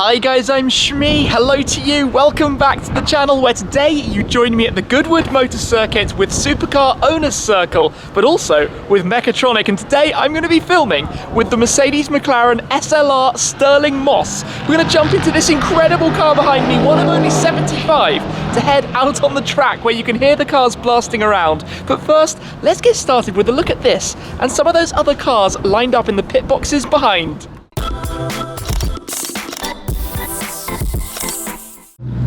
Hi guys, I'm Shmee. Hello to you. Welcome back to the channel where today you join me at the Goodwood Motor Circuit with Supercar Owners Circle, but also with Mechatronic. And today I'm going to be filming with the Mercedes McLaren SLR Stirling Moss. We're going to jump into this incredible car behind me, one of only 75, to head out on the track where you can hear the cars blasting around. But first, let's get started with a look at this and some of those other cars lined up in the pit boxes behind.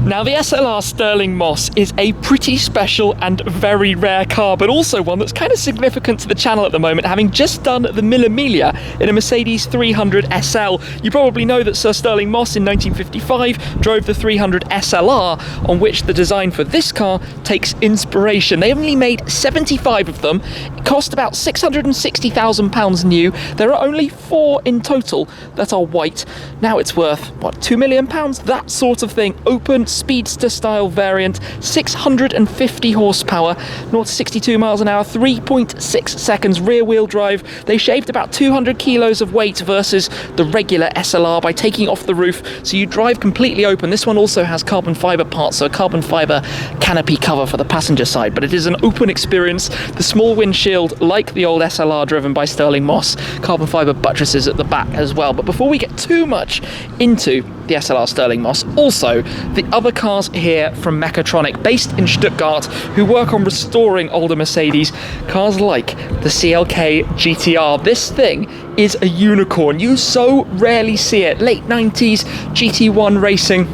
Now, the SLR Stirling Moss is a pretty special and very rare car, but also one that's kind of significant to the channel at the moment, having just done the Mille Miglia in a Mercedes 300 SL. You probably know that Sir Stirling Moss in 1955 drove the 300 SLR, on which the design for this car takes inspiration. They only made 75 of them. It cost about £660,000 new. There are only 4 in total that are white. Now it's worth, what, £2 million? That sort of thing. Open speedster style variant, 650 horsepower, 0 to 62 miles an hour, 3.6 seconds, rear wheel drive. They shaved about 200 kilos of weight versus the regular SLR by taking off the roof, so you drive completely open. This one also has carbon fiber parts, so a carbon fiber canopy cover for the passenger side, but it is an open experience. The small windshield, like the old SLR driven by Stirling Moss, carbon fiber buttresses at the back as well. But before we get too much into the SLR Stirling Moss, also the other cars here from Mechatronic, based in Stuttgart, who work on restoring older Mercedes, cars like the CLK GTR. This thing is a unicorn. You so rarely see it. Late 90s GT1 racing.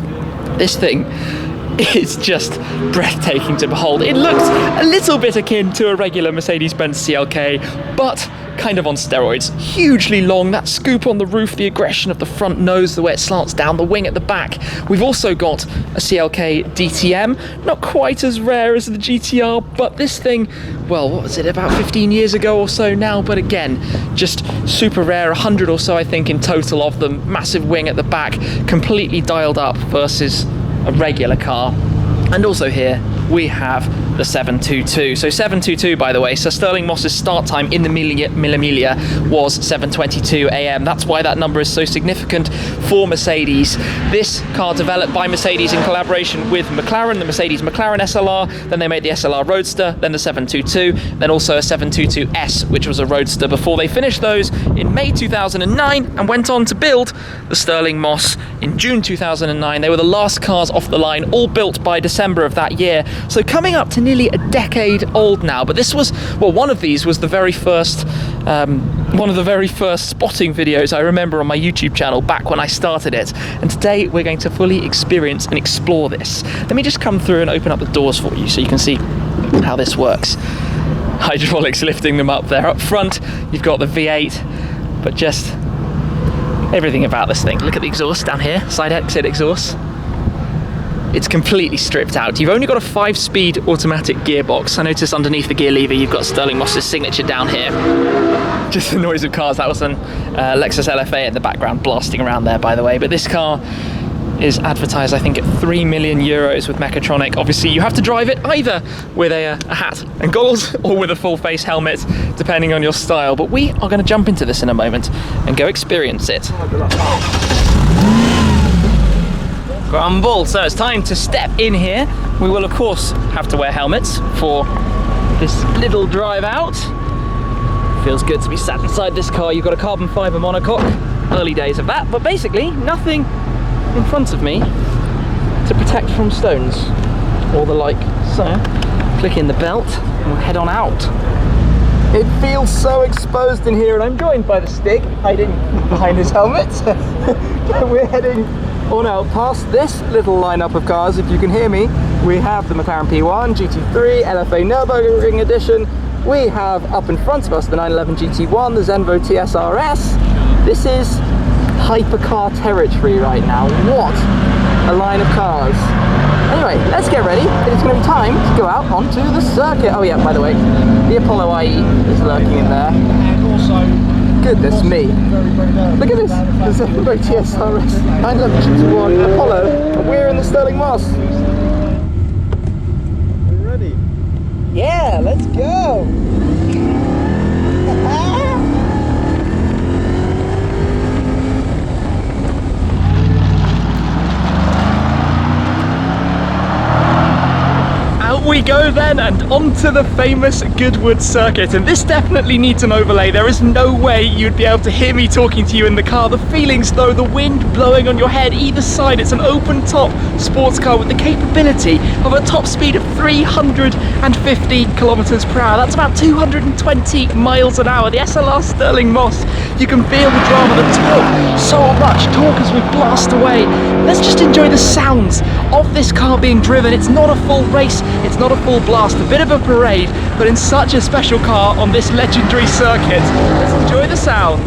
This thing is just breathtaking to behold. It looks a little bit akin to a regular Mercedes-Benz CLK, but kind of on steroids. Hugely long, that scoop on the roof, the aggression of the front nose, the way it slants down, the wing at the back. We've also got a CLK DTM, not quite as rare as the GTR, but this thing, well, what was it, about 15 years ago or so now, but again, just super rare, 100 or so I think in total of them, massive wing at the back, completely dialed up versus a regular car. And also here we have the 722. So 722, by the way, so Stirling Moss's start time in the Mille Miglia was 7:22 a.m. That's why that number is so significant for Mercedes. This car developed by Mercedes in collaboration with McLaren, the Mercedes McLaren SLR, then they made the SLR Roadster, then the 722, then also a 722S, which was a Roadster, before they finished those in May 2009 and went on to build the Stirling Moss in June 2009. They were the last cars off the line, all built by December of that year. So coming up to nearly a decade old now, but this was, well, one of these was the very first, one of the very first spotting videos I remember on my YouTube channel back when I started it. And today we're going to fully experience and explore this. Let me just come through and open up the doors for you so you can see how this works. Hydraulics lifting them up there. Up front, you've got the V8, but just everything about this thing. Look at the exhaust down here, side exit exhaust. It's completely stripped out. You've only got a 5-speed automatic gearbox. I noticed underneath the gear lever you've got Stirling Moss's signature down here. Just the noise of cars. That was an Lexus LFA in the background blasting around there, by the way. But this car is advertised, I think, at 3 million euros with Mechatronic. Obviously, you have to drive it either with a hat and goggles or with a full face helmet, depending on your style. But we are going to jump into this in a moment and go experience it. Grumble. So it's time to step in here. We will of course have to wear helmets for this little drive out. Feels good to be sat inside this car. You've got a carbon fiber monocoque, early days of that, but basically nothing in front of me to protect from stones or the like. So click in the belt and we'll head on out. It feels so exposed in here, and I'm joined by the Stig hiding behind his helmet. We're heading on out past this little lineup of cars. If you can hear me, we have the McLaren P1, GT3, LFA Nürburgring Edition. We have up in front of us the 911 GT1, the Zenvo TSRS. This is hypercar territory right now. What a line of cars. Anyway, let's get ready. It's going to be time to go out onto the circuit. Oh yeah, by the way, the Apollo IE is lurking in there. And also, goodness me. Look at this. The Zenvo TSRS 911 GT1 Apollo, and we're in the Stirling Moss. You ready? Yeah, let's go. go then, and onto the famous Goodwood circuit, and this definitely needs an overlay. There is no way you'd be able to hear me talking to you in the car. The feelings though, the wind blowing on your head either side. It's an open top sports car with the capability of a top speed of 350 kilometers per hour. That's about 220 miles an hour. The SLR Stirling Moss, you can feel the drama, the torque, so much torque as we blast away. Let's just enjoy the sounds of this car being driven. It's not a full race, it's not a full blast, a bit of a parade, but in such a special car on this legendary circuit. Let's enjoy the sound.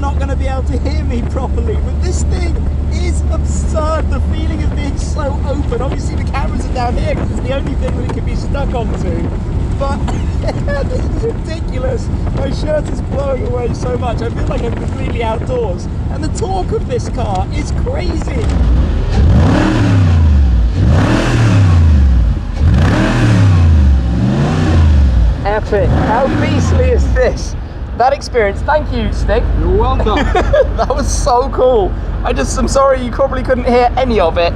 Not going to be able to hear me properly, but this thing is absurd. The feeling of being so open. Obviously the cameras are down here because it's the only thing that it can be stuck onto, but this is ridiculous. My shirt is blowing away so much. I feel like I'm completely outdoors, and the torque of this car is crazy. Epic. How beastly is this? That experience, thank you, Stig. You're welcome. That was so cool. I'm sorry you probably couldn't hear any of it.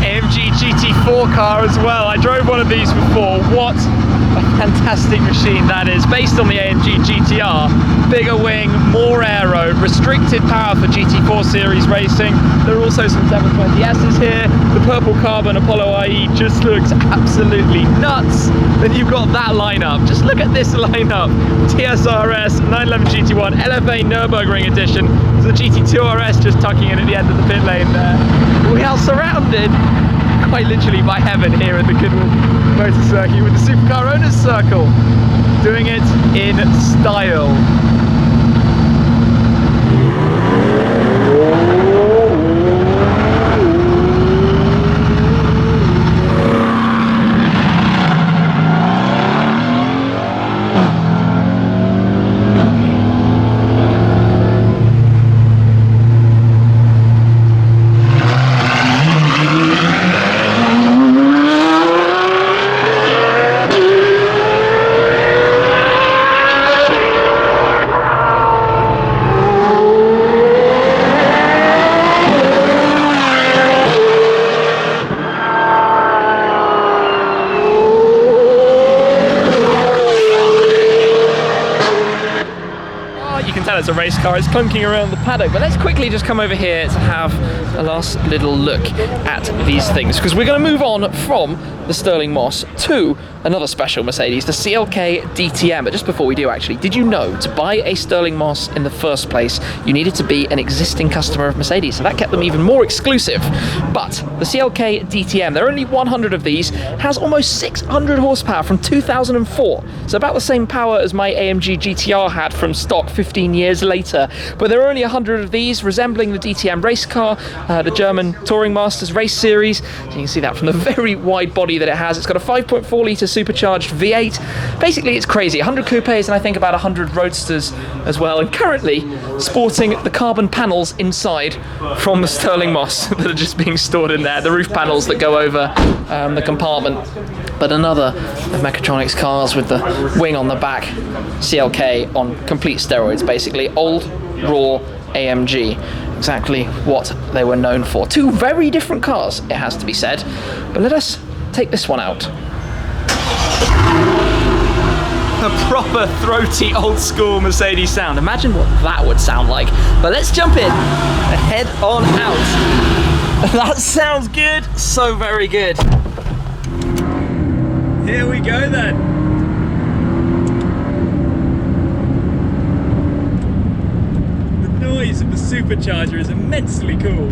AMG GT4 car as well. I drove one of these before. What a fantastic machine that is. Based on the AMG GTR. Bigger wing, more aero, restricted power for GT4 series racing. There are also some 720Ss here. The purple carbon Apollo IE just looks absolutely nuts. Then you've got that lineup. Just look at this lineup. TSRS, 911 GT1, LFA Nürburgring edition. The GT2 RS just tucking in at the end of the pit lane there. We are surrounded quite literally by heaven here at the Goodwood Motor Circuit with the Supercar Owners Circle doing it in style. It's a race car, it's clunking around the paddock, but let's quickly just come over here to have a last little look at these things, because we're going to move on from the Stirling Moss to another special Mercedes, the CLK DTM. But just before we do, actually, did you know to buy a Stirling Moss in the first place, you needed to be an existing customer of Mercedes, so that kept them even more exclusive. But the CLK DTM, there are only 100 of these, has almost 600 horsepower from 2004, so about the same power as my AMG GTR had from stock 15 years later. But there are only 100 of these, resembling the DTM race car, the German Touring Masters race series. So you can see that from the very wide body that it has. It's got a 5.4 litre supercharged V8. Basically, it's crazy. 100 coupes and I think about 100 roadsters as well. And currently sporting the carbon panels inside from the Stirling Moss that are just being stored in there. The roof panels that go over the compartment. But another of Mechatronics cars with the wing on the back. CLK on complete steroids, basically. Old, raw AMG. Exactly what they were known for. Two very different cars, it has to be said. But let us take this one out. A proper throaty old school Mercedes sound. Imagine what that would sound like. But let's jump in and head on out. That sounds good. So very good. Here we go then. The noise of the supercharger is immensely cool.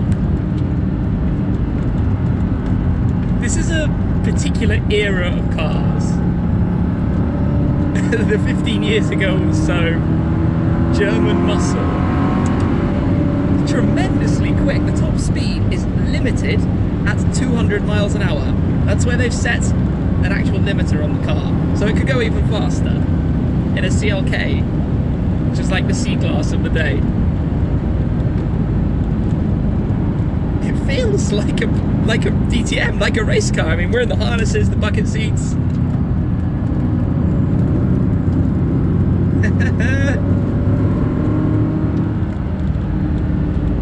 This is a particular era of cars. The 15 years ago or so, German muscle. Tremendously quick. The top speed is limited at 200 miles an hour. That's where they've set an actual limiter on the car. So it could go even faster in a CLK, which is like the C-Class of the day. It feels like a DTM, like a race car. I mean, we're in the harnesses, the bucket seats.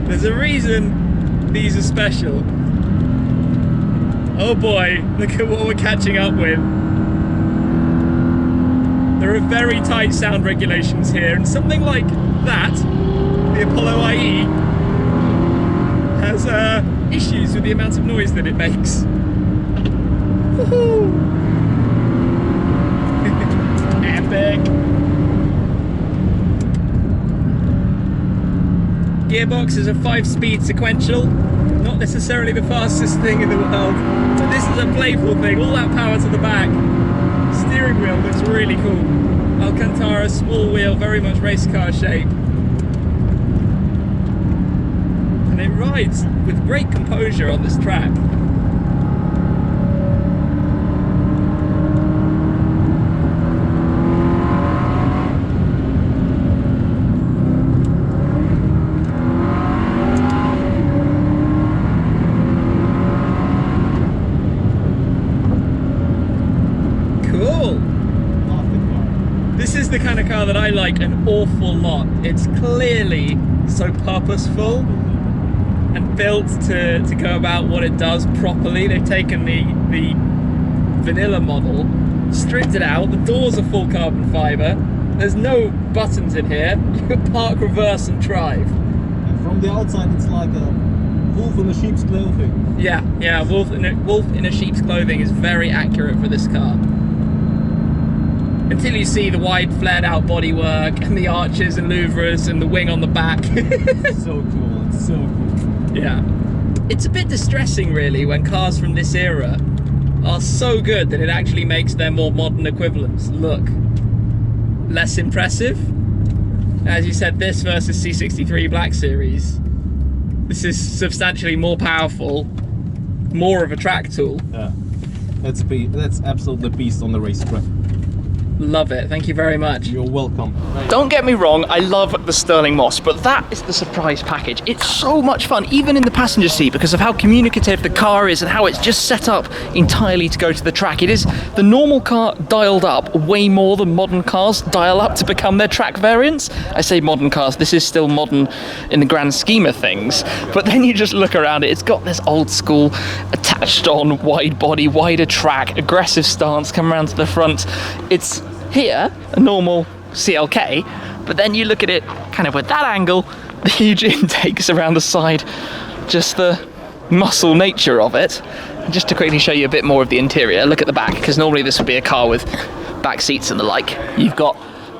There's a reason these are special. Oh boy, look at what we're catching up with. There are very tight sound regulations here, and something like that, the Apollo IE, has issues with the amount of noise that it makes. Woohoo! Epic! Gearbox is a 5-speed sequential, not necessarily the fastest thing in the world, but this is a playful thing, all that power to the back. Steering wheel looks really cool. Alcantara small wheel, very much race car shape. And it rides with great composure on this track. This is the kind of car that I like an awful lot. It's clearly so purposeful and built to go about what it does properly. They've taken the vanilla model, stripped it out, the doors are full carbon fibre, there's no buttons in here, you can park, reverse and drive. And from the outside it's like a wolf in a sheep's clothing. Yeah, wolf in a sheep's clothing is very accurate for this car. Until you see the wide flared out bodywork and the arches and louvres and the wing on the back. So cool, it's so cool. Yeah. It's a bit distressing really when cars from this era are so good that it actually makes their more modern equivalents look less impressive. As you said, this versus C63 Black Series, this is substantially more powerful, more of a track tool. Yeah, that's absolutely the beast on the racetrack. Love it, thank you very much. You're welcome. Don't get me wrong, I love the Stirling Moss, but that is the surprise package. It's so much fun, even in the passenger seat, because of how communicative the car is and how it's just set up entirely to go to the track. It is the normal car dialed up way more than modern cars dial up to become their track variants. I say modern cars, this is still modern in the grand scheme of things, but then you just look around it, it's got this old school attached on wide body, wider track, aggressive stance, come around to the front. It's here, a normal CLK, but then you look at it kind of with that angle, the huge intakes around the side, just the muscle nature of it. And just to quickly show you a bit more of the interior, look at the back, because normally this would be a car with back seats and the like. You've got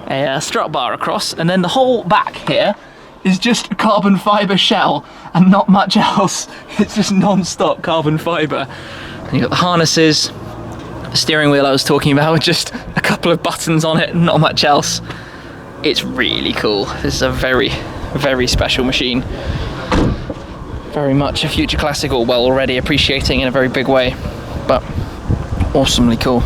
a strut bar across, and then the whole back here is just a carbon fibre shell and not much else. It's just non-stop carbon fibre. And you've got the harnesses, the steering wheel I was talking about, just a couple of buttons on it, not much else. It's really cool. This is a very, very special machine. Very much a future classic, or well, already appreciating in a very big way, but awesomely cool.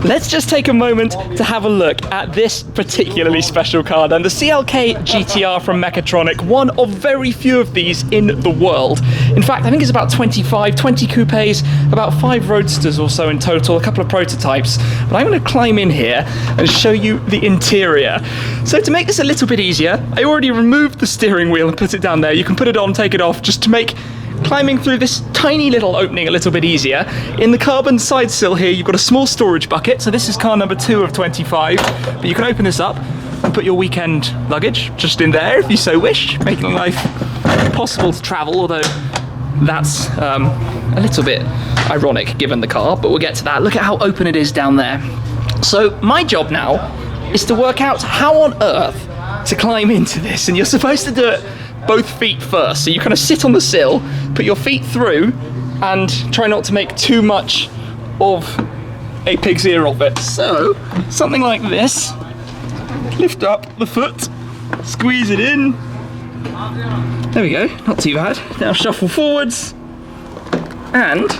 Let's just take a moment to have a look at this particularly special car then, the CLK GTR from Mechatronic, one of very few of these in the world. In fact, I think it's about 20 coupes, about 5 roadsters or so in total, a couple of prototypes. But I'm going to climb in here and show you the interior. So to make this a little bit easier, I already removed the steering wheel and put it down there. You can put it on, take it off, just to make climbing through this tiny little opening a little bit easier. In the carbon side sill here, you've got a small storage bucket. So this is car number 2 of 25, but you can open this up and put your weekend luggage just in there if you so wish, making life possible to travel, although that's a little bit ironic given the car, but we'll get to that. Look at how open it is down there. So my job now is to work out how on earth to climb into this, and you're supposed to do it both feet first. So you kind of sit on the sill, put your feet through, and try not to make too much of a pig's ear of it. So, something like this. Lift up the foot, squeeze it in. There we go, not too bad. Now shuffle forwards, and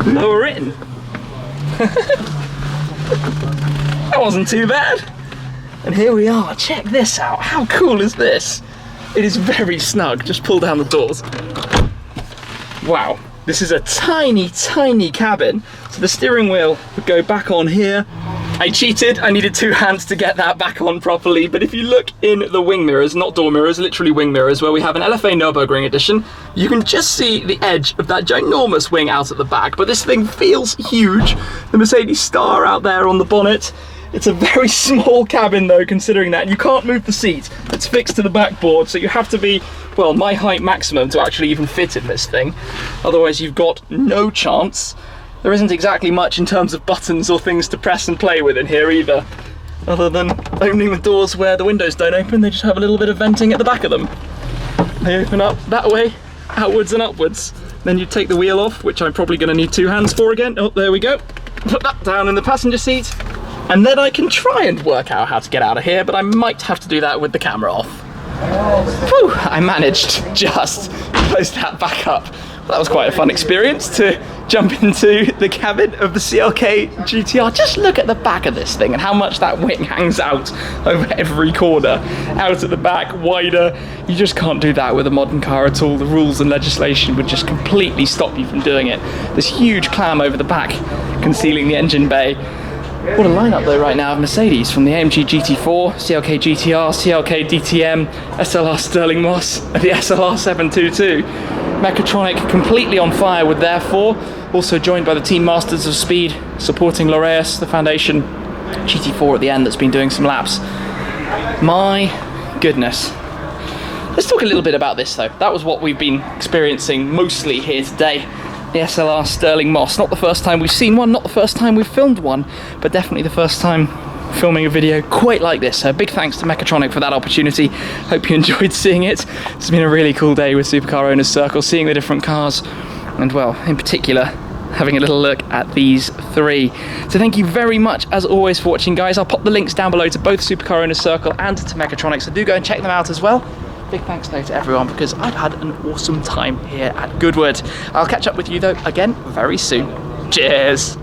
lower in. That wasn't too bad. And here we are, check this out. How cool is this? It is very snug. Just pull down the doors. Wow, this is a tiny, tiny cabin. So the steering wheel would go back on here. I cheated, I needed 2 hands to get that back on properly, but if you look in the wing mirrors, not door mirrors, literally wing mirrors, where we have an LFA Nürburgring edition, you can just see the edge of that ginormous wing out at the back, but this thing feels huge. The Mercedes star out there on the bonnet. It's a very small cabin though, considering that, and you can't move the seat. It's fixed to the backboard, so you have to be, well, my height maximum to actually even fit in this thing. Otherwise you've got no chance. There isn't exactly much in terms of buttons or things to press and play with in here either. Other than opening the doors where the windows don't open, they just have a little bit of venting at the back of them. They open up that way, outwards and upwards. Then you take the wheel off, which I'm probably going to need 2 hands for again. Oh, there we go. Put that down in the passenger seat. And then I can try and work out how to get out of here, but I might have to do that with the camera off. Whew, I managed just close that back up. That was quite a fun experience to jump into the cabin of the CLK GTR. Just look at the back of this thing and how much that wing hangs out over every corner. Out at the back, wider. You just can't do that with a modern car at all. The rules and legislation would just completely stop you from doing it. This huge clam over the back, concealing the engine bay. What a lineup though right now of Mercedes, from the AMG GT4, CLK GTR, CLK DTM, SLR Sterling Moss, and the SLR 722. Mechatronic completely on fire with their 4, also joined by the Team Masters of Speed, supporting Laureus, the Foundation GT4 at the end that's been doing some laps. My goodness. Let's talk a little bit about this though. That was what we've been experiencing mostly here today. The SLR Sterling Moss. Not the first time we've seen one, not the first time we've filmed one, but definitely the first time filming a video quite like this. So big thanks to Mechatronic for that opportunity. Hope you enjoyed seeing it. It's been a really cool day with Supercar Owners Circle, seeing the different cars, and well, in particular, having a little look at these 3. So thank you very much as always for watching, guys. I'll pop the links down below to both Supercar Owners Circle and to Mechatronic, so do go and check them out as well. Big thanks though to everyone, because I've had an awesome time here at Goodwood. I'll catch up with you though again very soon. Cheers!